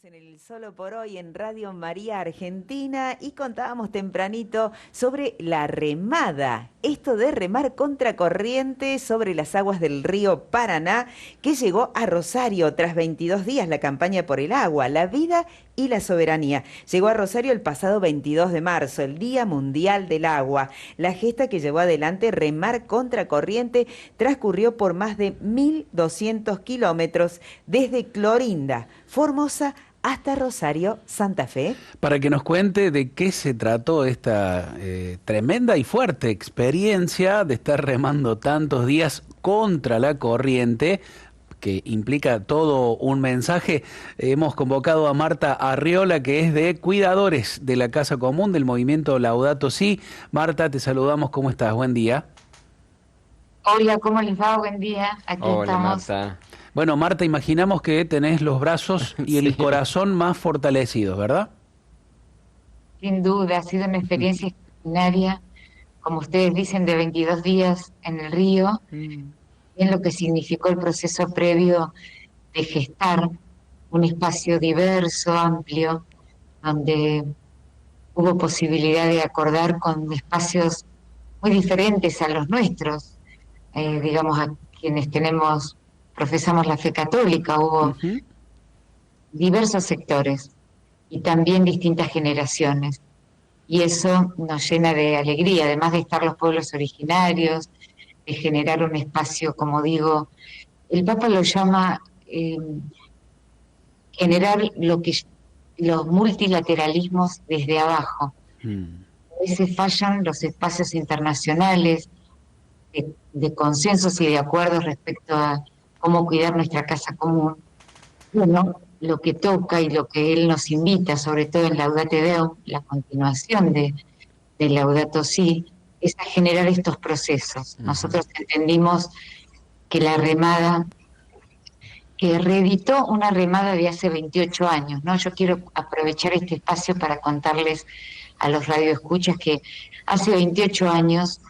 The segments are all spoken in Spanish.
En el Solo por Hoy en Radio María Argentina y contábamos tempranito sobre la remada, esto de remar contracorriente sobre las aguas del río Paraná, que llegó a Rosario tras 22 días la campaña por el agua, la vida y la soberanía. Llegó a Rosario el pasado 22 de marzo, el Día Mundial del Agua. La gesta que llevó adelante Remar Contracorriente transcurrió por más de 1.200 kilómetros desde Clorinda, Formosa, hasta Rosario, Santa Fe. Para que nos cuente de qué se trató esta tremenda y fuerte experiencia de estar remando tantos días contra la corriente, que implica todo un mensaje, hemos convocado a Marta Arriola, que es de Cuidadores de la Casa Común del movimiento Laudato Si. Marta, te saludamos, ¿cómo estás? Buen día. Hola, ¿cómo les va? Buen día, aquí Hola, estamos. Marta. Bueno, Marta, imaginamos que tenés los brazos y el Sí. corazón más fortalecidos, ¿verdad? Sin duda, ha sido una experiencia extraordinaria, como ustedes dicen, de 22 días en el río, en lo que significó el proceso previo de gestar un espacio diverso, amplio, donde hubo posibilidad de acordar con espacios muy diferentes a los nuestros, digamos, a quienes profesamos la fe católica, hubo Ujú. diversos sectores y también distintas generaciones. Y eso nos llena de alegría, además de estar los pueblos originarios, de generar un espacio, como digo, el Papa lo llama generar los multilateralismos desde abajo. Mm. A veces fallan los espacios internacionales de consensos y de acuerdos respecto a cómo cuidar nuestra casa común. Bueno, lo que toca y lo que él nos invita, sobre todo en Laudate Deum, la continuación de Laudato Si, es a generar estos procesos. Nosotros entendimos que la remada, que reeditó una remada de hace 28 años, ¿no? Yo quiero aprovechar este espacio para contarles a los radioescuchas que hace 28 años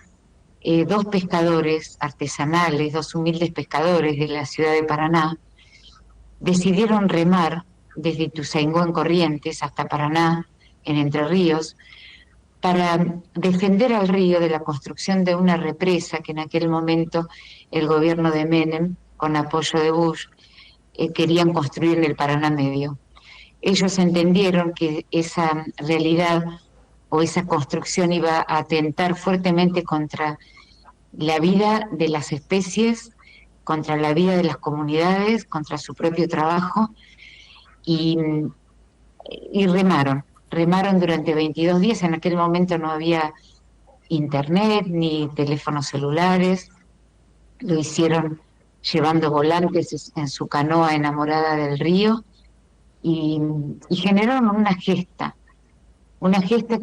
dos pescadores artesanales, dos humildes pescadores de la ciudad de Paraná, decidieron remar desde Ituzaingó en Corrientes hasta Paraná, en Entre Ríos, para defender al río de la construcción de una represa que en aquel momento el gobierno de Menem, con apoyo de Bush, querían construir en el Paraná Medio. Ellos entendieron que esa realidad o esa construcción iba a atentar fuertemente contra la vida de las especies, contra la vida de las comunidades, contra su propio trabajo, y, y remaron durante 22 días. En aquel momento no había internet ni teléfonos celulares, lo hicieron llevando volantes en su canoa enamorada del río, y, y generaron una gesta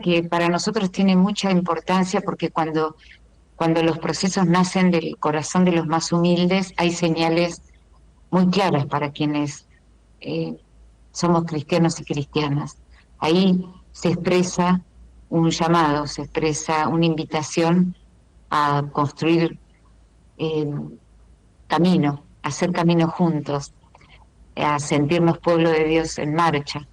que para nosotros tiene mucha importancia, porque cuando los procesos nacen del corazón de los más humildes, hay señales muy claras para quienes eh, somos cristianos y cristianas. Ahí se expresa un llamado, se expresa una invitación a construir eh, camino, a hacer camino juntos, a sentirnos pueblo de Dios en marcha.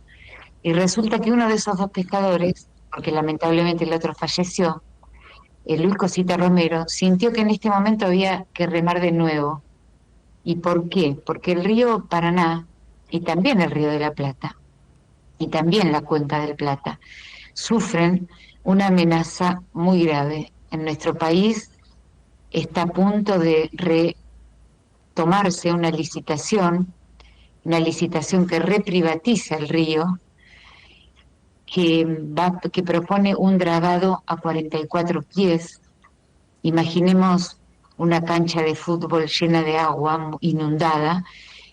Y resulta que uno de esos dos pescadores, porque lamentablemente el otro falleció, Luis Cosita Romero, sintió que en este momento había que remar de nuevo. ¿Y por qué? Porque el río Paraná, y también el río de la Plata, y también la cuenca del Plata, sufren una amenaza muy grave. En nuestro país está a punto de retomarse una licitación que reprivatiza el río, que propone un dragado a 44 pies. Imaginemos una cancha de fútbol llena de agua, inundada,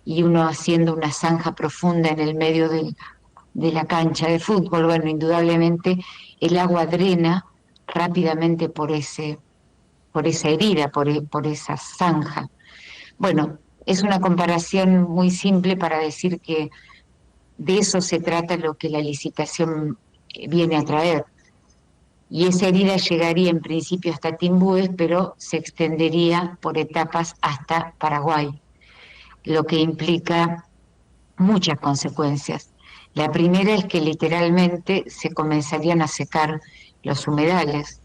y uno haciendo una zanja profunda en el medio de la cancha de fútbol. Bueno, indudablemente el agua drena rápidamente por esa herida, por esa zanja. Bueno, es una comparación muy simple para decir que de eso se trata lo que la licitación viene a traer. Y esa herida llegaría en principio hasta Timbúes, pero se extendería por etapas hasta Paraguay, lo que implica muchas consecuencias. La primera es que literalmente se comenzarían a secar los humedales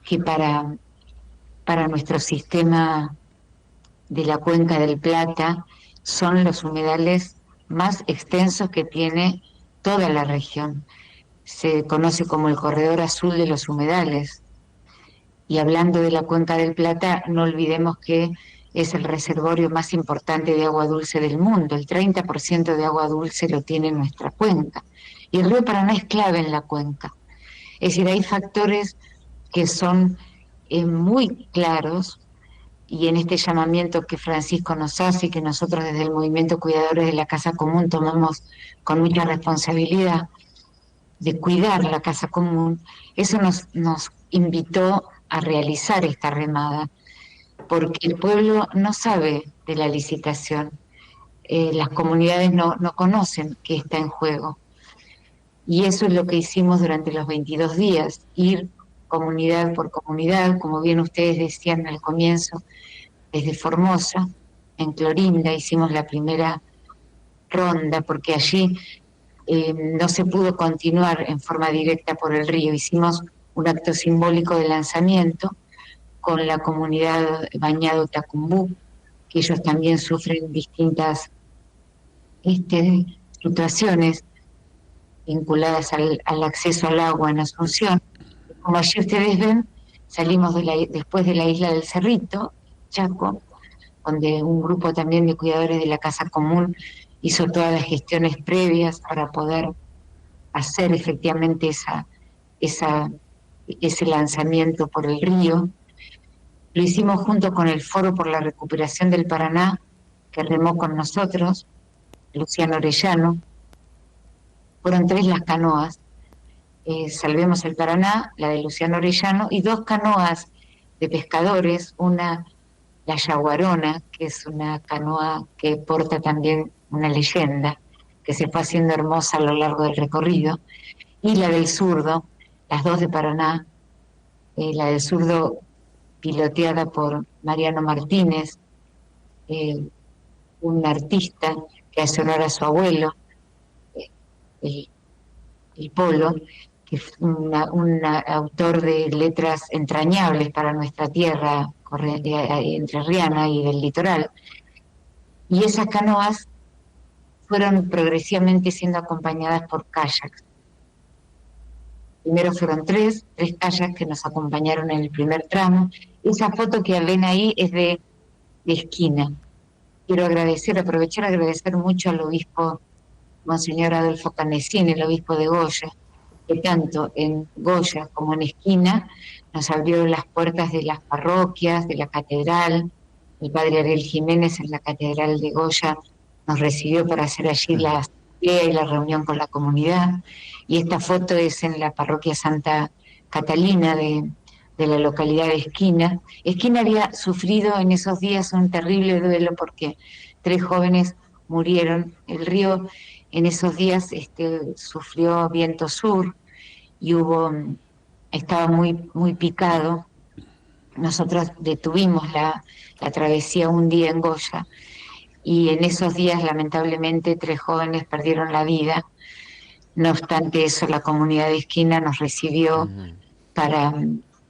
que para nuestro sistema de la Cuenca del Plata son los humedales más extensos que tiene toda la región. Se conoce como el corredor azul de los humedales. Y hablando de la Cuenca del Plata, no olvidemos que es el reservorio más importante de agua dulce del mundo. El 30% de agua dulce lo tiene nuestra cuenca. Y el río Paraná es clave en la cuenca. Es decir, hay factores que son muy claros, y en este llamamiento que Francisco nos hace y que nosotros desde el Movimiento Cuidadores de la Casa Común tomamos con mucha responsabilidad de cuidar la Casa Común, eso nos invitó a realizar esta remada, porque el pueblo no sabe de la licitación, las comunidades no conocen qué está en juego. Y eso es lo que hicimos durante los 22 días, ir comunidad por comunidad, como bien ustedes decían al comienzo, desde Formosa, en Clorinda, hicimos la primera ronda, porque allí no se pudo continuar en forma directa por el río. Hicimos un acto simbólico de lanzamiento con la comunidad Bañado Tacumbú, que ellos también sufren distintas situaciones vinculadas al acceso al agua en Asunción. Como allí ustedes ven, salimos después de la isla del Cerrito, Chaco, donde un grupo también de cuidadores de la Casa Común hizo todas las gestiones previas para poder hacer efectivamente ese lanzamiento por el río. Lo hicimos junto con el Foro por la Recuperación del Paraná, que remó con nosotros, Luciano Orellano. Fueron 3 las canoas, Salvemos el Paraná, la de Luciano Orellano, y 2 canoas de pescadores, una, la Yaguarona, que es una canoa que porta también una leyenda, que se fue haciendo hermosa a lo largo del recorrido, y la del Zurdo, las 2 de Paraná, la del Zurdo piloteada por Mariano Martínez, un artista que hace honor a su abuelo, el, el Polo, que es un autor de letras entrañables para nuestra tierra entrerriana y del litoral. Y esas canoas fueron progresivamente siendo acompañadas por kayaks. Primero fueron tres kayaks que nos acompañaron en el primer tramo. Esa foto que ven ahí es de Esquina. Quiero agradecer mucho al obispo Monseñor Adolfo Canesini, el obispo de Goya, que tanto en Goya como en Esquina nos abrió las puertas de las parroquias, de la catedral. El padre Ariel Jiménez en la catedral de Goya nos recibió para hacer allí la asamblea y la reunión con la comunidad. Y esta foto es en la parroquia Santa Catalina de la localidad de Esquina. Esquina había sufrido en esos días un terrible duelo porque 3 jóvenes murieron. El río en esos días sufrió viento sur y estaba muy picado. Nosotros detuvimos la travesía un día en Goya y en esos días lamentablemente 3 jóvenes perdieron la vida. No obstante eso, la comunidad de Esquina nos recibió para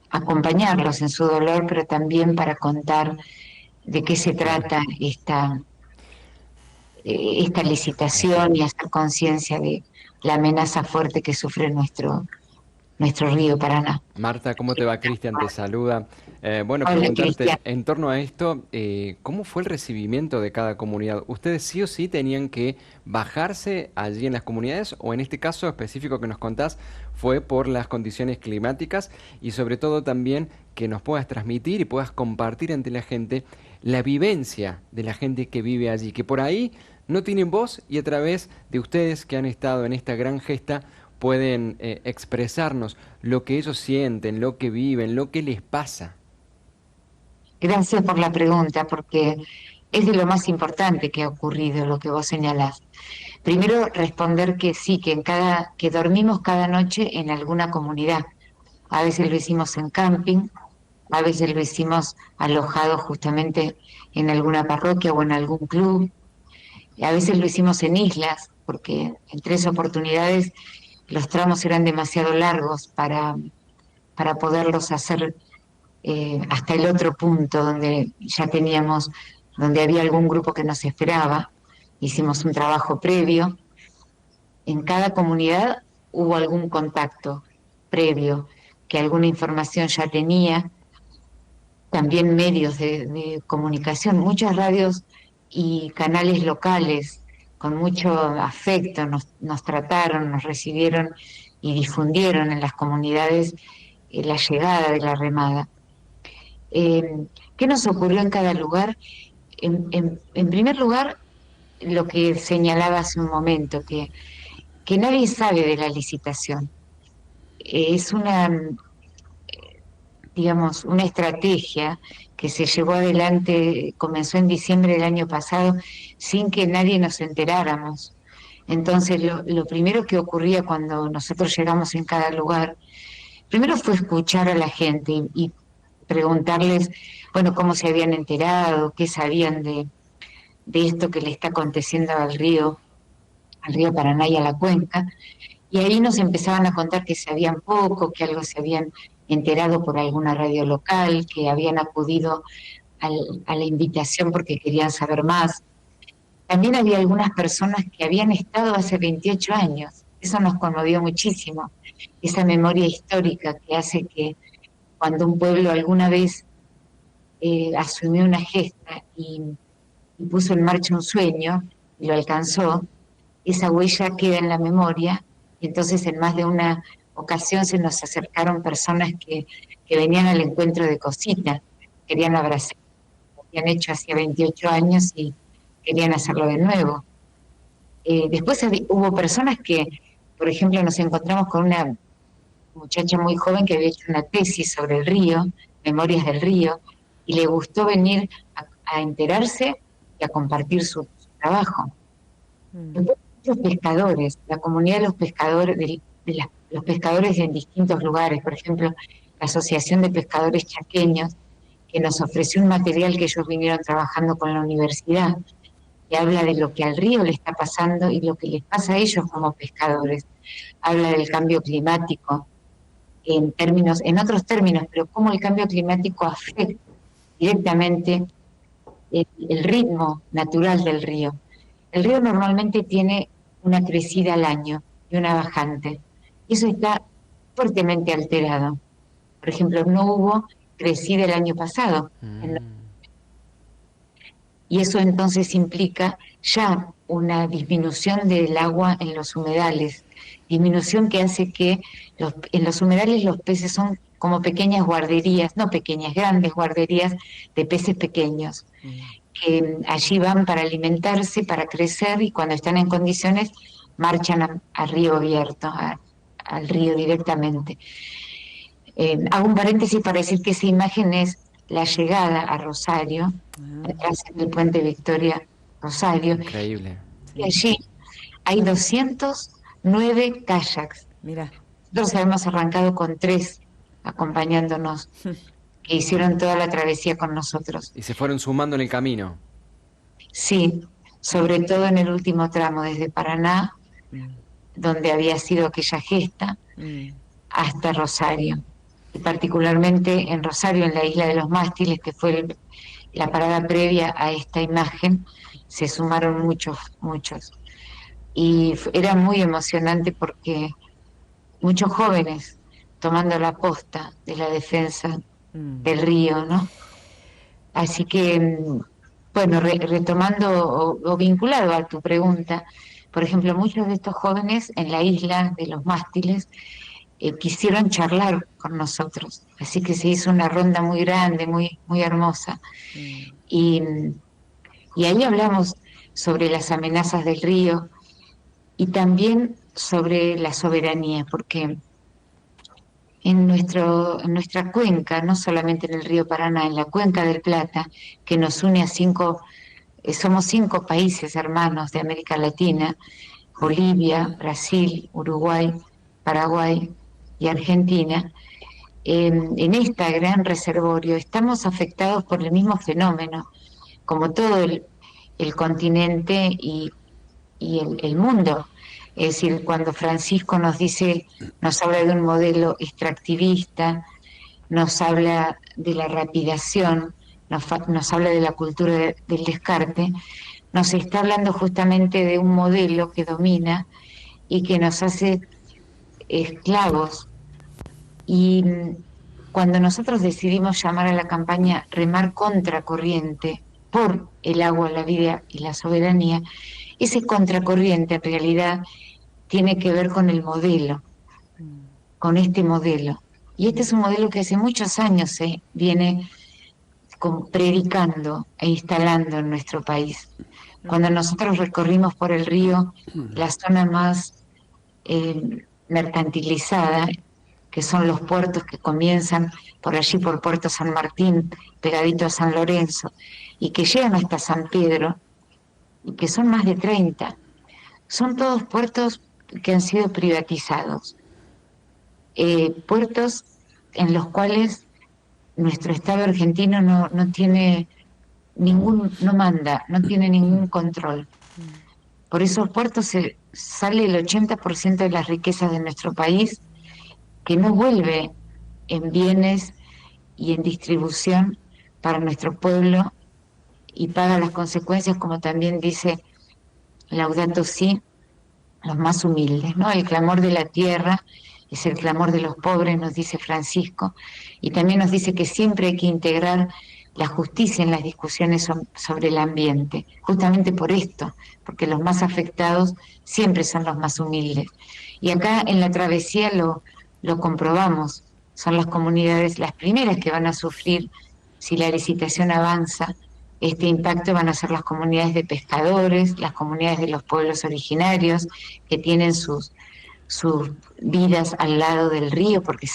acompañarlos en su dolor, pero también para contar de qué se trata esta licitación y hacer conciencia de la amenaza fuerte que sufre nuestro río Paraná. Marta, ¿cómo te va? Cristian te saluda. Bueno, Hola, preguntarte Cristian. en torno a esto, ¿cómo fue el recibimiento de cada comunidad? ¿Ustedes sí o sí tenían que bajarse allí en las comunidades o en este caso específico que nos contás fue por las condiciones climáticas y sobre todo también que nos puedas transmitir y puedas compartir ante la gente la vivencia de la gente que vive allí, que por ahí no tienen voz y a través de ustedes que han estado en esta gran gesta pueden expresarnos lo que ellos sienten, lo que viven, lo que les pasa? Gracias por la pregunta, porque es de lo más importante que ha ocurrido, lo que vos señalás. Primero, responder que sí, que dormimos cada noche en alguna comunidad. A veces lo hicimos en camping, a veces lo hicimos alojado justamente en alguna parroquia o en algún club. A veces lo hicimos en islas, porque en 3 oportunidades los tramos eran demasiado largos para poderlos hacer hasta el otro punto donde ya teníamos, donde había algún grupo que nos esperaba. Hicimos un trabajo previo. En cada comunidad hubo algún contacto previo, que alguna información ya tenía, también medios de comunicación, muchas radios y canales locales con mucho afecto nos trataron, nos recibieron y difundieron en las comunidades la llegada de la remada. ¿Qué nos ocurrió en cada lugar? En primer lugar, lo que señalaba hace un momento, que nadie sabe de la licitación. Es una, digamos, una estrategia que se llevó adelante, comenzó en diciembre del año pasado, sin que nadie nos enteráramos. Entonces, lo primero que ocurría cuando nosotros llegamos en cada lugar, primero fue escuchar a la gente y preguntarles, bueno, cómo se habían enterado, qué sabían de esto que le está aconteciendo al río Paraná y a la cuenca. Y ahí nos empezaban a contar que sabían poco, que algo se habían enterado por alguna radio local, que habían acudido a la invitación porque querían saber más. También había algunas personas que habían estado hace 28 años. Eso nos conmovió muchísimo. Esa memoria histórica que hace que cuando un pueblo alguna vez asumió una gesta y puso en marcha un sueño y lo alcanzó, esa huella queda en la memoria. Y entonces en más de una ocasión se nos acercaron personas que venían al encuentro de cocina, querían abrazar, lo habían hecho hacía 28 años y querían hacerlo de nuevo. Después hubo personas que, por ejemplo, nos encontramos con una muchacha muy joven que había hecho una tesis sobre el río, Memorias del Río, y le gustó venir a enterarse y a compartir su trabajo. Después, los pescadores, la comunidad de los pescadores, los pescadores en distintos lugares, por ejemplo, la Asociación de Pescadores Chaqueños, que nos ofreció un material que ellos vinieron trabajando con la universidad, que habla de lo que al río le está pasando y lo que les pasa a ellos como pescadores. Habla del cambio climático, en otros términos, pero cómo el cambio climático afecta directamente el ritmo natural del río. El río normalmente tiene una crecida al año y una bajante. Y eso está fuertemente alterado. Por ejemplo, no hubo crecida el año pasado. Y eso entonces implica ya una disminución del agua en los humedales. Disminución que hace que en los humedales los peces son como pequeñas guarderías, no pequeñas, grandes guarderías de peces pequeños, que allí van para alimentarse, para crecer, y cuando están en condiciones marchan a río abierto, al río directamente. Hago un paréntesis para decir que esa imagen es la llegada a Rosario, atrás del puente Victoria Rosario. Increíble. Y allí hay 209 kayaks. Mira. Nosotros habíamos arrancado con 3 acompañándonos, que hicieron toda la travesía con nosotros. Y se fueron sumando en el camino. Sí, sobre todo en el último tramo, desde Paraná, donde había sido aquella gesta, hasta Rosario. Y particularmente en Rosario, en la isla de los Mástiles, que fue la parada previa a esta imagen, se sumaron muchos. Y era muy emocionante porque muchos jóvenes tomando la posta de la defensa del río, ¿no? Así que, bueno, retomando o vinculado a tu pregunta, por ejemplo, muchos de estos jóvenes en la isla de los Mástiles quisieron charlar con nosotros, así que se hizo una ronda muy grande, muy hermosa. Y ahí hablamos sobre las amenazas del río y también sobre la soberanía, porque en nuestra cuenca, no solamente en el río Paraná, en la cuenca del Plata, que nos une a somos 5 países hermanos de América Latina: Bolivia, Brasil, Uruguay, Paraguay y Argentina. En esta gran reservorio estamos afectados por el mismo fenómeno, como todo el el continente y el mundo. Es decir, cuando Francisco nos habla de un modelo extractivista, nos habla de la rapidación, nos habla de la cultura del descarte, nos está hablando justamente de un modelo que domina y que nos hace esclavos. Y cuando nosotros decidimos llamar a la campaña Remar contra corriente por el agua, la vida y la soberanía, ese contracorriente en realidad tiene que ver con el modelo, con este modelo. Y este es un modelo que hace muchos años se viene predicando e instalando en nuestro país. Cuando nosotros recorrimos por el río la zona más mercantilizada, que son los puertos que comienzan por allí, por Puerto San Martín, pegadito a San Lorenzo, y que llegan hasta San Pedro, y que son más de 30. Son todos puertos que han sido privatizados. Puertos en los cuales nuestro Estado argentino no tiene no manda, no tiene ningún control. Por esos puertos sale el 80% de las riquezas de nuestro país, que no vuelve en bienes y en distribución para nuestro pueblo y paga las consecuencias, como también dice Laudato Si, los más humildes, ¿no? El clamor de la tierra es el clamor de los pobres, nos dice Francisco, y también nos dice que siempre hay que integrar la justicia en las discusiones sobre el ambiente, justamente por esto, porque los más afectados siempre son los más humildes. Y acá en la travesía lo comprobamos, son las comunidades las primeras que van a sufrir, si la licitación avanza, este impacto van a ser las comunidades de pescadores, las comunidades de los pueblos originarios, que tienen sus vidas al lado del río, porque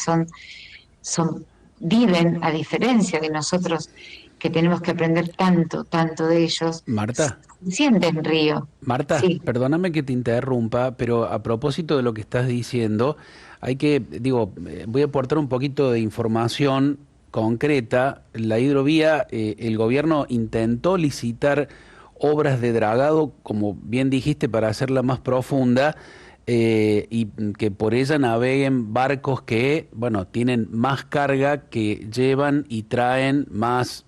viven, a diferencia de nosotros, que tenemos que aprender tanto de ellos. Marta. Sienten río. Marta, Sí. perdóname que te interrumpa, pero a propósito de lo que estás diciendo, voy a aportar un poquito de información concreta. La hidrovía, el gobierno intentó licitar obras de dragado, como bien dijiste, para hacerla más profunda, y que por ella naveguen barcos que, bueno, tienen más carga, que llevan y traen más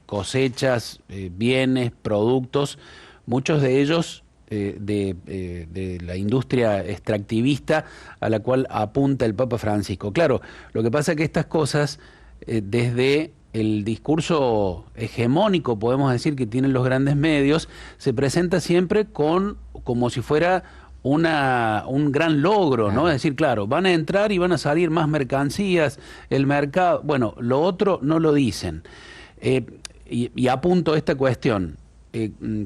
cosechas, bienes, productos, muchos de ellos de la industria extractivista a la cual apunta el Papa Francisco. Claro, lo que pasa es que estas cosas, desde el discurso hegemónico, podemos decir, que tienen los grandes medios, se presenta siempre como si fuera un gran logro, ¿no? Es decir, claro, van a entrar y van a salir más mercancías, el mercado, bueno, lo otro no lo dicen. Y apunto esta cuestión.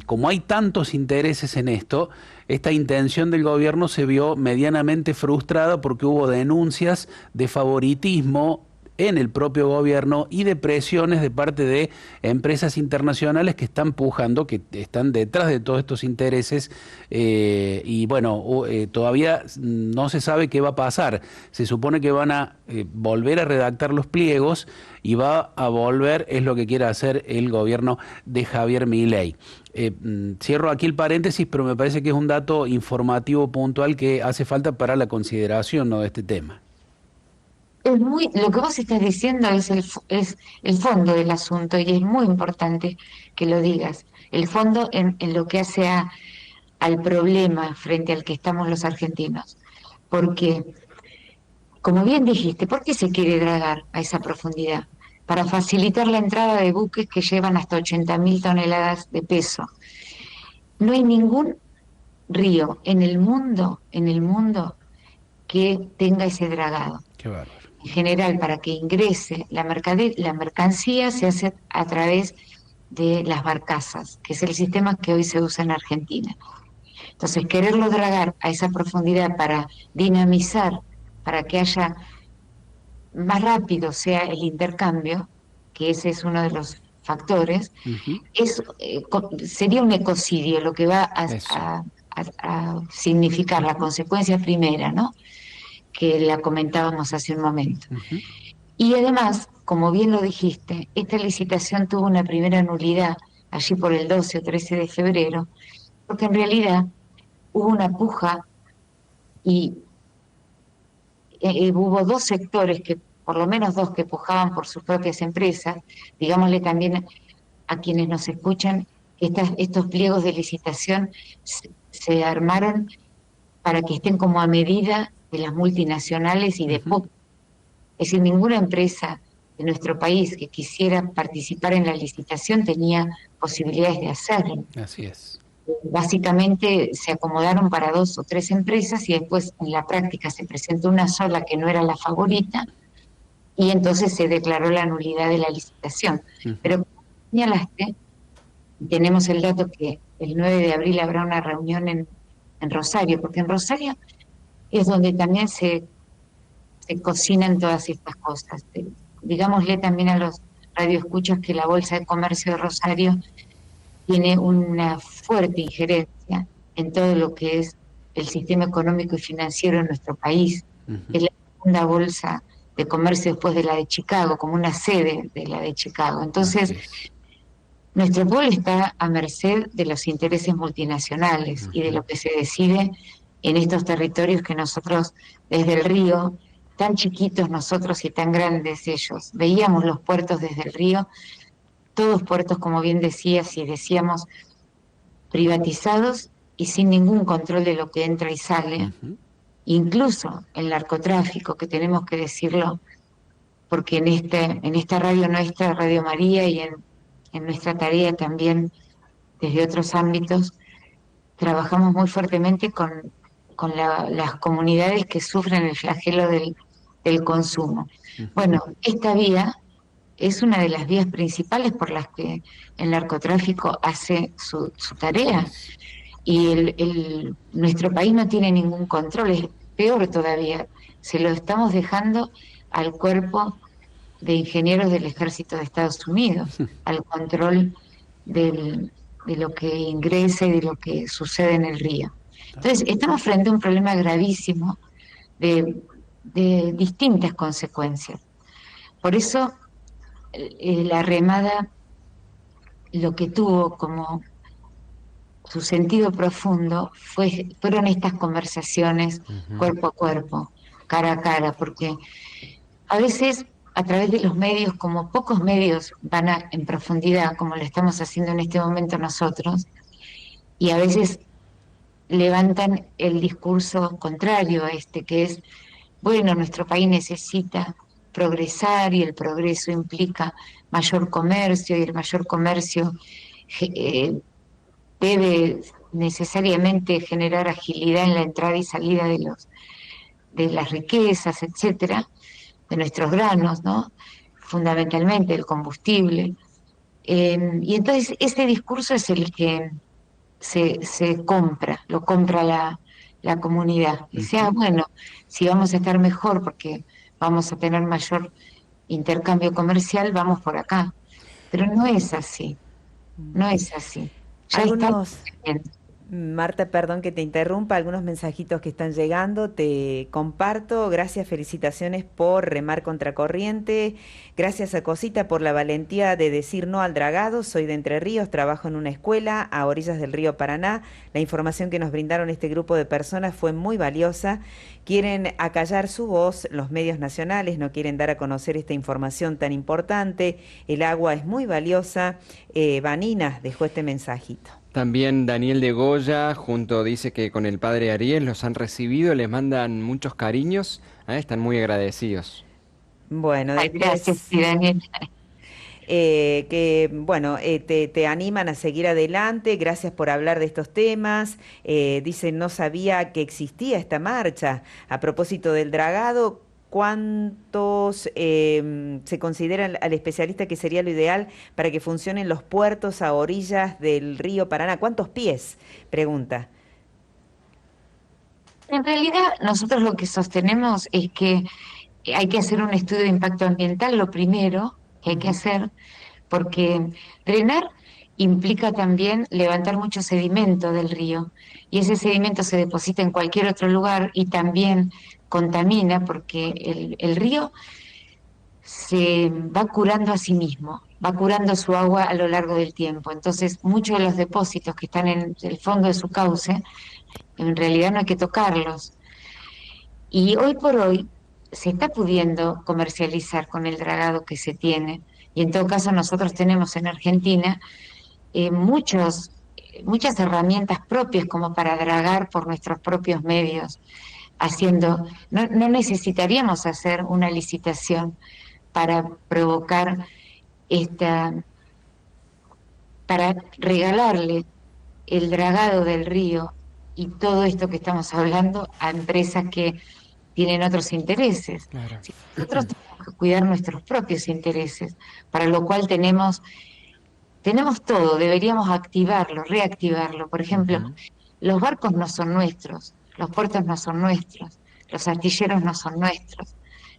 Como hay tantos intereses en esto, esta intención del gobierno se vio medianamente frustrada porque hubo denuncias de favoritismo en el propio gobierno y de presiones de parte de empresas internacionales que están pujando, que están detrás de todos estos intereses, y bueno, todavía no se sabe qué va a pasar. Se supone que van a volver a redactar los pliegos y va a volver, es lo que quiere hacer el gobierno de Javier Milei. Cierro aquí el paréntesis, pero me parece que es un dato informativo puntual que hace falta para la consideración, ¿no?, de este tema. Lo que vos estás diciendo es el fondo del asunto, y es muy importante que lo digas. El fondo en lo que hace al problema frente al que estamos los argentinos. Porque, como bien dijiste, ¿por qué se quiere dragar a esa profundidad? Para facilitar la entrada de buques que llevan hasta 80.000 toneladas de peso. No hay ningún río en el mundo que tenga ese dragado. Qué bárbaro. En general, para que ingrese la mercancía se hace a través de las barcazas, que es el sistema que hoy se usa en Argentina. Entonces, quererlo dragar a esa profundidad para dinamizar, para que haya más rápido sea el intercambio, que ese es uno de los factores, sería un ecocidio, lo que va a significar la consecuencia primera, ¿no?, que la comentábamos hace un momento. Y además, como bien lo dijiste, esta licitación tuvo una primera nulidad allí por el 12 o 13 de febrero, porque en realidad hubo una puja y hubo dos sectores, que por lo menos dos, que pujaban por sus propias empresas. Digámosle también a quienes nos escuchan, estos pliegos de licitación se armaron para que estén como a medida de las multinacionales y de Ujú. pocas. Es decir, ninguna empresa de nuestro país que quisiera participar en la licitación tenía posibilidades de hacerlo. Así es. Básicamente se acomodaron para dos o tres empresas y después en la práctica se presentó una sola que no era la favorita y entonces se declaró la nulidad de la licitación. Ujú. Pero como señalaste, tenemos el dato que el 9 de abril habrá una reunión en Rosario, porque en Rosario es donde también se cocinan todas estas cosas. Digámosle también a los radioescuchas que la Bolsa de Comercio de Rosario tiene una fuerte injerencia en todo lo que es el sistema económico y financiero en nuestro país. Ujú. Es la segunda bolsa de comercio después de la de Chicago, como una sede de la de Chicago. Así Entonces, es. nuestro pueblo está a merced de los intereses multinacionales y de Ujú. lo que se decide en estos territorios que nosotros, desde el río, tan chiquitos nosotros y tan grandes ellos, veíamos los puertos desde el río, todos puertos, como bien decías y decíamos, privatizados y sin ningún control de lo que entra y sale, Ujú. incluso el narcotráfico, que tenemos que decirlo, porque en esta radio nuestra, Radio María, y en nuestra tarea también desde otros ámbitos, trabajamos muy fuertemente con las comunidades que sufren el flagelo del consumo. Ujú. Bueno, esta vía es una de las vías principales por las que el narcotráfico hace su Así tarea es. y nuestro país no tiene ningún control, es peor todavía, se lo estamos dejando al cuerpo de ingenieros del ejército de Estados Unidos, al control de lo que ingresa y de lo que sucede en el río. Entonces, estamos frente a un problema gravísimo de, de distintas consecuencias. Por eso, la remada lo que tuvo como su sentido profundo fueron estas conversaciones Ujú. cuerpo a cuerpo, cara a cara, porque a veces a través de los medios, como pocos medios van en profundidad, como lo estamos haciendo en este momento nosotros, y a veces levantan el discurso contrario a este, que es, bueno, nuestro país necesita progresar y el progreso implica mayor comercio y el mayor comercio eh, debe necesariamente generar agilidad en la entrada y salida de las riquezas, etcétera, de nuestros granos, ¿no? Fundamentalmente el combustible. Y entonces ese discurso es el que se compra, lo compra la comunidad. Dice, ah, Ujú. bueno, si vamos a estar mejor porque vamos a tener mayor intercambio comercial, vamos por acá. Pero no es así, no es así. Ya está Algunos, bien. Marta, perdón que te interrumpa, algunos mensajitos que están llegando, te comparto. Gracias, felicitaciones por remar contracorriente. Gracias a Cosita por la valentía de decir no al dragado. Soy de Entre Ríos, trabajo en una escuela a orillas del río Paraná. La información que nos brindaron este grupo de personas fue muy valiosa. Quieren acallar su voz, los medios nacionales no quieren dar a conocer esta información tan importante. El agua es muy valiosa. Vanina dejó este mensajito. También Daniel de Goya, junto dice que con el padre Ariel los han recibido, les mandan muchos cariños, están muy agradecidos. Bueno, Ay, gracias, después sí, Daniel. que, bueno, te animan a seguir adelante, gracias por hablar de estos temas. Dicen, no sabía que existía esta marcha. A propósito del dragado, ¿cuántos se consideran al especialista que sería lo ideal para que funcionen los puertos a orillas del río Paraná? ¿Cuántos pies? Pregunta. En realidad, nosotros lo que sostenemos es que hay que hacer un estudio de impacto ambiental, lo primero que hay que Ujú. hacer, porque drenar implica también levantar mucho sedimento del río, y ese sedimento se deposita en cualquier otro lugar y también contamina, porque el río se va curando a sí mismo. va curando su agua a lo largo del tiempo. Entonces, muchos de los depósitos que están en el fondo de su cauce, en realidad no hay que tocarlos. Y hoy por hoy se está pudiendo comercializar con el dragado que se tiene. Y en todo caso nosotros tenemos en Argentina muchas herramientas propias como para dragar por nuestros propios medios, no necesitaríamos hacer una licitación para provocar esta, para regalarle el dragado del río y todo esto que estamos hablando a empresas que tienen otros intereses. Claro. Si nosotros tenemos que cuidar nuestros propios intereses, para lo cual tenemos todo, deberíamos activarlo, reactivarlo. Por ejemplo, Ujú. los barcos no son nuestros, los puertos no son nuestros, los astilleros no son nuestros.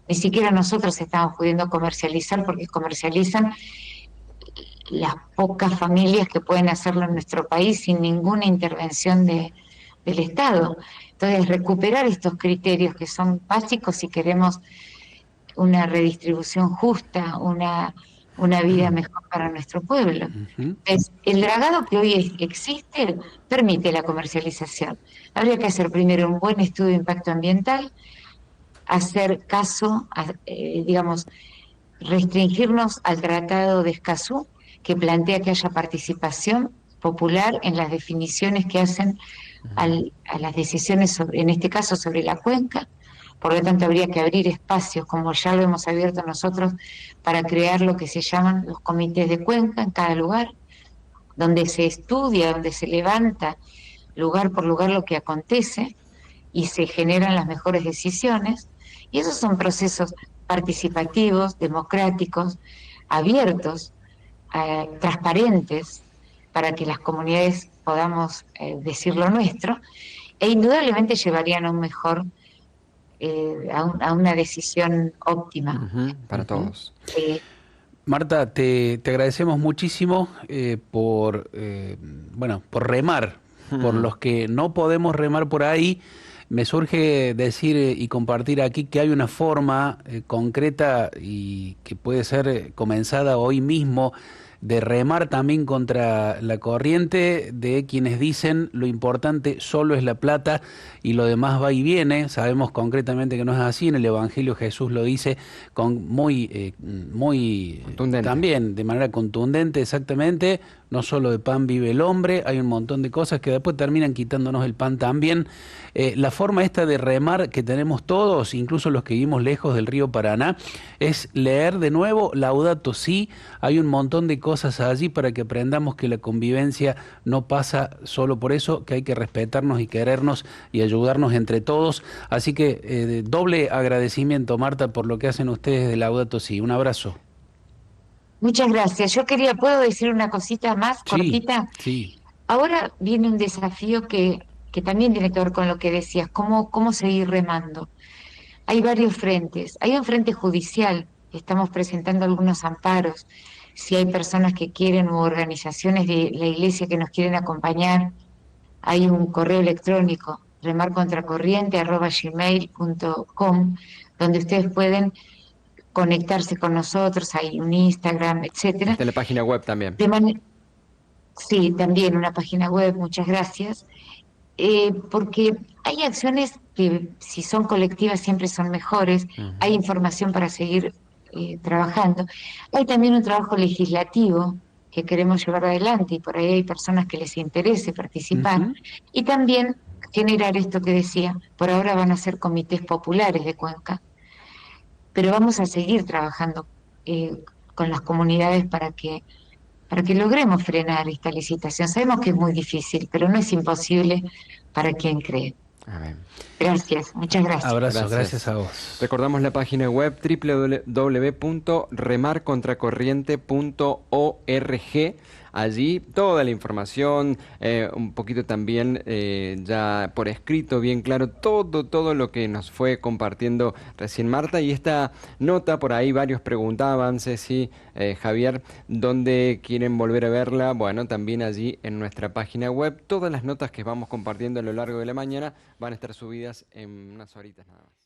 Ni siquiera nosotros estamos pudiendo comercializar porque comercializan las pocas familias que pueden hacerlo en nuestro país sin ninguna intervención del Estado. Entonces, recuperar estos criterios que son básicos si queremos una redistribución justa, una vida mejor para nuestro pueblo. Ujú. El dragado que hoy existe permite la comercialización. Habría que hacer primero un buen estudio de impacto ambiental, hacer caso, digamos, restringirnos al Tratado de Escazú, que plantea que haya participación popular en las definiciones que hacen a las decisiones, en este caso, sobre la cuenca. Por lo tanto, habría que abrir espacios, como ya lo hemos abierto nosotros, para crear lo que se llaman los comités de cuenca en cada lugar, donde se estudia, donde se levanta lugar por lugar lo que acontece y se generan las mejores decisiones. Y esos son procesos participativos, democráticos, abiertos, transparentes, para que las comunidades podamos decir lo nuestro, e indudablemente llevarían a un mejor, a una decisión óptima. Ujú, para Ujú. todos. Eh, Marta, te agradecemos muchísimo bueno, por remar, por los que no podemos remar por ahí. Me surge decir y compartir aquí que hay una forma concreta y que puede ser comenzada hoy mismo de remar también contra la corriente de quienes dicen lo importante solo es la plata y lo demás va y viene. Sabemos concretamente que no es así. En el Evangelio Jesús lo dice con muy Contundente. también de manera contundente, exactamente. No solo de pan vive el hombre, hay un montón de cosas que después terminan quitándonos el pan también. La forma esta de remar que tenemos todos, incluso los que vivimos lejos del río Paraná, es leer de nuevo Laudato Si. Hay un montón de cosas allí para que aprendamos que la convivencia no pasa solo por eso, que hay que respetarnos y querernos y ayudarnos entre todos. Así que doble agradecimiento, Marta, por lo que hacen ustedes de Laudato Si. Un abrazo. Muchas gracias. ¿Puedo decir una cosita más Sí, cortita? sí. Ahora viene un desafío que también tiene que ver con lo que decías, cómo seguir remando. Hay varios frentes. Hay un frente judicial, estamos presentando algunos amparos. Si hay personas que quieren u organizaciones de la iglesia que nos quieren acompañar, hay un correo electrónico, remarcontracorriente@gmail.com, donde ustedes pueden conectarse con nosotros, hay un Instagram, etcétera. Está en la página web también. Sí, también una página web, muchas gracias. Porque hay acciones que si son colectivas siempre son mejores, hay Ujú. información para seguir trabajando. Hay también un trabajo legislativo que queremos llevar adelante y por ahí hay personas que les interese participar. Ujú. Y también generar esto que decía, por ahora van a ser comités populares de Cuenca, pero vamos a seguir trabajando con las comunidades para que logremos frenar esta licitación. Sabemos que es muy difícil, pero no es imposible para quien cree. Amén. Gracias, muchas gracias. Abrazo, gracias Gracias. a vos. Recordamos la página web www.remarcontracorriente.org. Allí toda la información, un poquito también ya por escrito, bien claro, todo lo que nos fue compartiendo recién Marta. Y esta nota, por ahí varios preguntaban, Ceci, Javier, ¿dónde quieren volver a verla? Bueno, también allí en nuestra página web. Todas las notas que vamos compartiendo a lo largo de la mañana van a estar subidas en unas horitas nada más.